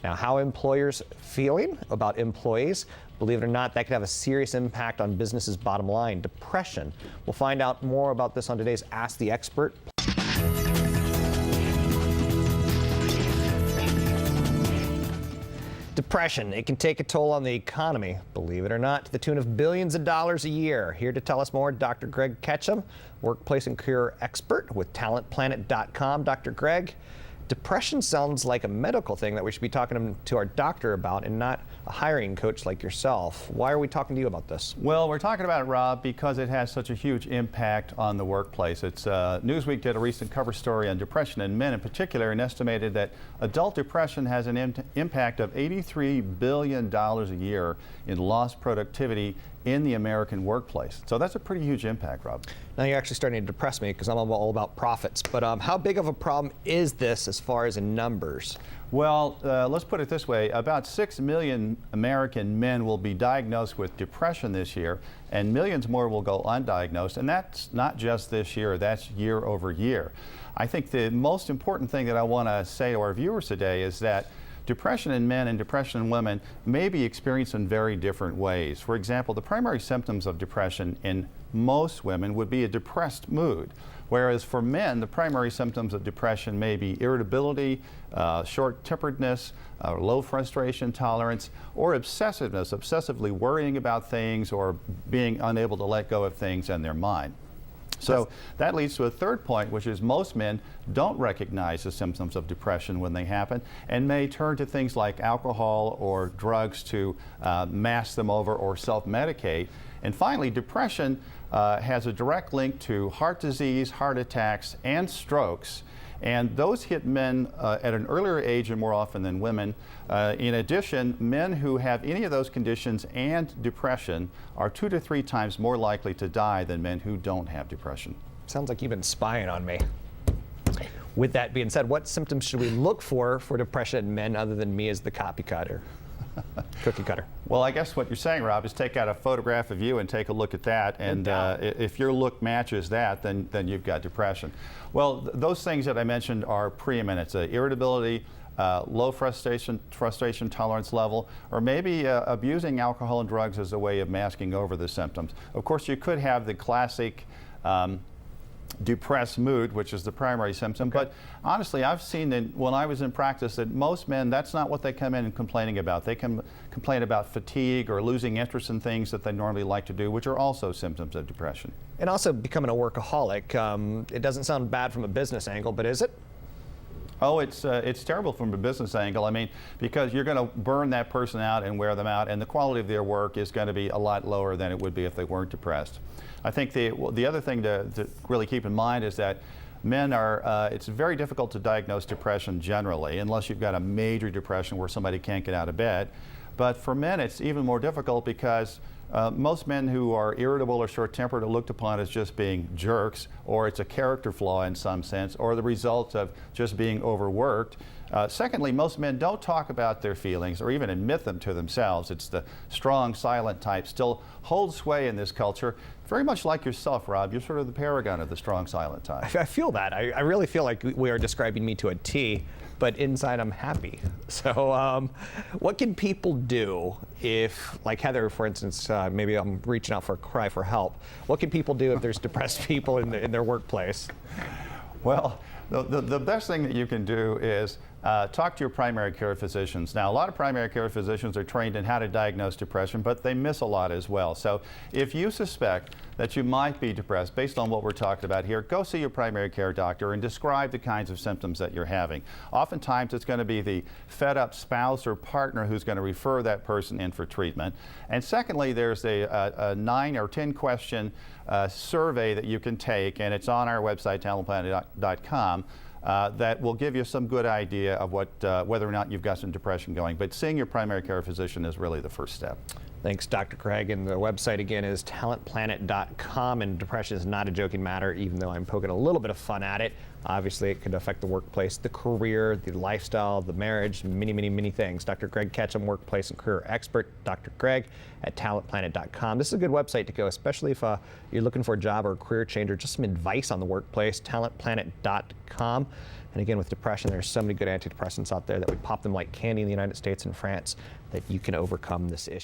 Now, how employers feeling about employees? Believe it or not, that could have a serious impact on businesses' bottom line. Depression. We'll find out more about this on today's Ask the Expert. Depression, it can take a toll on the economy, believe it or not, to the tune of billions of dollars a year. Here to tell us more, Dr. Greg Ketchum, workplace and career expert with talentplanet.com. Dr. Greg, depression sounds like a medical thing that we should be talking to our doctor about and not a hiring coach like yourself. Why are we talking to you about this? Well, we're talking about it, Rob, because it has such a huge impact on the workplace. Newsweek did a recent cover story on depression in men in particular and estimated that adult depression has an impact of $83 billion a year in lost productivity in the American workplace. So that's a pretty huge impact, Rob. Now you're actually starting to depress me because I'm all about profits. But how big of a problem is this as far as in numbers? Well, let's put it this way. About 6 million American men will be diagnosed with depression this year, and millions more will go undiagnosed. And that's not just this year, that's year over year. I think the most important thing that I want to say to our viewers today is that depression in men and depression in women may be experienced in very different ways. For example, the primary symptoms of depression in most women would be a depressed mood, whereas for men, the primary symptoms of depression may be irritability, short-temperedness, low frustration tolerance, or obsessiveness, obsessively worrying about things or being unable to let go of things in their mind. So that leads to a third point, which is most men don't recognize the symptoms of depression when they happen and may turn to things like alcohol or drugs to mask them over or self-medicate. And finally, depression has a direct link to heart disease, heart attacks, and strokes. And those hit men at an earlier age and more often than women. In addition, men who have any of those conditions and depression are 2 to 3 times more likely to die than men who don't have depression. Sounds like you've been spying on me. With that being said, what symptoms should we look for depression in men other than me as the cookie cutter? Well, I guess what you're saying, Rob, is take out a photograph of you and take a look at that, and if your look matches that, then you've got depression. Well, those things that I mentioned are preeminent. Irritability, low frustration tolerance level, or maybe abusing alcohol and drugs as a way of masking over the symptoms. Of course, you could have the classic depressed mood, which is the primary symptom. Okay. But honestly, I've seen that when I was in practice that most men, that's not what they come in complaining about. They can complain about fatigue or losing interest in things that they normally like to do, which are also symptoms of depression. And also becoming a workaholic. It doesn't sound bad from a business angle, but is it? Oh, it's terrible from a business angle. I mean, because you're going to burn that person out and wear them out, and the quality of their work is going to be a lot lower than it would be if they weren't depressed. I think the other thing to really keep in mind is that men are, it's very difficult to diagnose depression generally, unless you've got a major depression where somebody can't get out of bed. But for men, it's even more difficult because most men who are irritable or short-tempered are looked upon as just being jerks, or it's a character flaw in some sense, or the result of just being overworked. Secondly, most men don't talk about their feelings or even admit them to themselves. It's the strong, silent type still holds sway in this culture. Very much like yourself, Rob. You're sort of the paragon of the strong, silent type. I feel that. I really feel like we are describing me to a T, but inside I'm happy. So what can people do if, like Heather, for instance, maybe I'm reaching out for a cry for help. What can people do if there's depressed people in their workplace? Well, the best thing that you can do is talk to your primary care physicians. Now, a lot of primary care physicians are trained in how to diagnose depression, but they miss a lot as well. So if you suspect that you might be depressed, based on what we're talking about here, go see your primary care doctor and describe the kinds of symptoms that you're having. Oftentimes, it's going to be the fed-up spouse or partner who's going to refer that person in for treatment. And secondly, there's a 9 or 10 question survey that you can take, and it's on our website, talentplanet.com. That will give you some good idea of whether or not you've got some depression going. But seeing your primary care physician is really the first step. Thanks, Dr. Craig. And the website again is talentplanet.com. And depression is not a joking matter, even though I'm poking a little bit of fun at it. Obviously, it could affect the workplace, the career, the lifestyle, the marriage, many things. Dr. Greg Ketchum, workplace and career expert. Dr. Greg at talentplanet.com. This is a good website to go, especially if you're looking for a job or a career change or just some advice on the workplace. Talentplanet.com. And again, with depression, there's so many good antidepressants out there that we pop them like candy in the United States and France that you can overcome this issue.